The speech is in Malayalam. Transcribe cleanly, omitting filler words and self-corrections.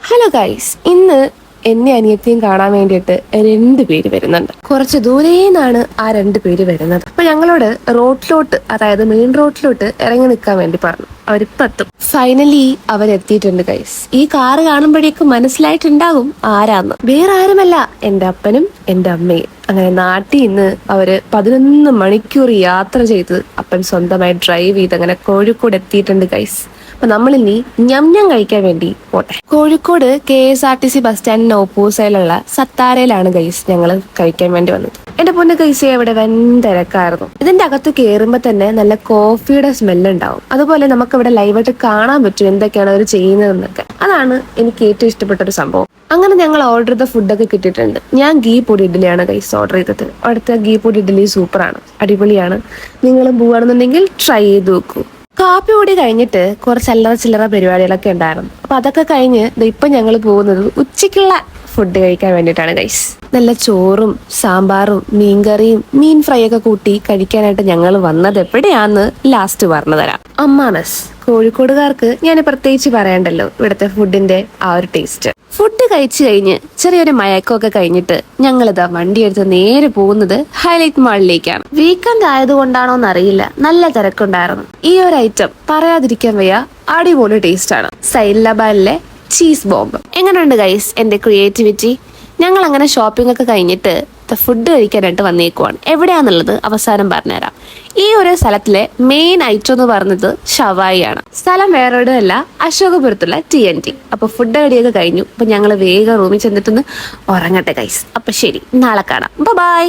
ഹലോ ഗൈസ്, ഇന്ന് എന്നെ അനിയത്തിയും കാണാൻ വേണ്ടിയിട്ട് 2 പേര് വരുന്നുണ്ട്. കുറച്ച് ദൂരെ നിന്നാണ് ആ 2 പേര് വരുന്നത്. അപ്പൊ ഞങ്ങളോട് റോഡിലോട്ട്, അതായത് മെയിൻ റോഡിലോട്ട് ഇറങ്ങി നിൽക്കാൻ വേണ്ടി പറഞ്ഞു. അവരിപ്പോ എത്തും. ഫൈനലി അവരെത്തിയിട്ടുണ്ട് ഗൈസ്. ഈ കാറ് കാണുമ്പോഴേക്കും മനസ്സിലായിട്ടുണ്ടാകും ആരാന്ന്. വേറെ ആരുമല്ല, എന്റെ അപ്പനും എന്റെ അമ്മയും. അങ്ങനെ നാട്ടിൽ നിന്ന് അവര് 11 മണിക്കൂർ യാത്ര ചെയ്ത് അപ്പൻ സ്വന്തമായി ഡ്രൈവ് ചെയ്ത് അങ്ങനെ കോഴിക്കോട് എത്തിയിട്ടുണ്ട് ഗൈസ്. അപ്പൊ നമ്മളിനി ഞം കഴിക്കാൻ വേണ്ടി പോട്ടെ. കോഴിക്കോട് KSRTC ബസ് സ്റ്റാൻഡിന് ഓപ്പോസിറ്റിലുള്ള സത്താരയിലാണ് ഗൈസ് ഞങ്ങൾ കഴിക്കാൻ വേണ്ടി വന്നത്. എന്റെ പൊന്ന് ഗൈസ്, ഇവിടെ വൻ തിരക്കായിരുന്നു. ഇതിന്റെ അകത്ത് കയറുമ്പോ തന്നെ നല്ല കോഫിയുടെ സ്മെല്ല് ഉണ്ടാവും. അതുപോലെ നമുക്ക് ഇവിടെ ലൈവായിട്ട് കാണാൻ പറ്റും എന്തൊക്കെയാണ് അവർ ചെയ്യുന്നതെന്നൊക്കെ. അതാണ് എനിക്ക് ഏറ്റവും ഇഷ്ടപ്പെട്ട ഒരു സംഭവം. അങ്ങനെ ഞങ്ങൾ ഓർഡർ ചെയ്ത ഫുഡൊക്കെ കിട്ടിയിട്ടുണ്ട്. ഞാൻ ഗീ പൊടി ഇഡ്ഡലിയാണ് ഗൈസ് ഓർഡർ ചെയ്തത്. അവിടുത്തെ ഗീ പൊടി ഇഡ്ഡലി സൂപ്പറാണ്, അടിപൊളിയാണ്. നിങ്ങളും പോവാണെന്നുണ്ടെങ്കിൽ ട്രൈ ചെയ്ത് നോക്കൂ. കാപ്പി കൂടി കഴിഞ്ഞിട്ട് കുറച്ച് ചില്ലറ പരിപാടികളൊക്കെ ഉണ്ടായിരുന്നു. അപ്പൊ അതൊക്കെ കഴിഞ്ഞ് ഇപ്പൊ ഞങ്ങൾ പോകുന്നത് ഉച്ചയ്ക്കുള്ള ഫുഡ് കഴിക്കാൻ വേണ്ടിയിട്ടാണ് ഗൈസ്. നല്ല ചോറും സാമ്പാറും മീൻകറിയും മീൻ ഫ്രൈ ഒക്കെ കൂട്ടി കഴിക്കാനായിട്ട് ഞങ്ങൾ വന്നത് എവിടെയാന്ന് ലാസ്റ്റ് പറഞ്ഞു തരാം. അമ്മാനസ്. കോഴിക്കോടുകാർക്ക് ഞാൻ പ്രത്യേകിച്ച് പറയണ്ടല്ലോ ഇവിടുത്തെ ഫുഡിന്റെ ആ ഒരു ടേസ്റ്റ്. ഫുഡ് കഴിച്ചു കഴിഞ്ഞ് ചെറിയൊരു മയക്കമൊക്കെ കഴിഞ്ഞിട്ട് ഞങ്ങളിതാ വണ്ടി എടുത്ത് നേരെ പോകുന്നത് ഹൈലൈറ്റ് മാളിലേക്കാണ്. വീക്കെൻഡ് ആയതുകൊണ്ടാണോന്ന് അറിയില്ല, നല്ല തിരക്കുണ്ടായിരുന്നു. ഈ ഒരു ഐറ്റം പറയാതിരിക്കാൻ വയ്യ, അടിപൊളി ടേസ്റ്റ് ആണ്. സൈലബാനിലെ ചീസ് ബോംബ്. എങ്ങനെയുണ്ട് ഗൈസ് എന്റെ ക്രിയേറ്റിവിറ്റി? ഞങ്ങൾ അങ്ങനെ ഷോപ്പിംഗ് ഒക്കെ കഴിഞ്ഞിട്ട് ഫുഡ് കഴിക്കാനായിട്ട് വന്നേക്കുവാണ്. എവിടെയാന്നുള്ളത് അവസാനം പറഞ്ഞുതരാം. ഈ ഒരു സ്ഥലത്തിലെ മെയിൻ ഐറ്റം എന്ന് പറഞ്ഞത് ഷവായി ആണ്. സ്ഥലം വേറെ എവിടെയല്ല, അശോകപുരത്തുള്ള TNT. അപ്പൊ ഫുഡ് കടിയൊക്കെ കഴിഞ്ഞു. അപ്പൊ ഞങ്ങൾ വേഗം റൂമിൽ ചെന്നിട്ടൊന്ന് ഉറങ്ങട്ടെ ഗൈസ്. അപ്പൊ ശരി, നാളെ കാണാം. ബൈ.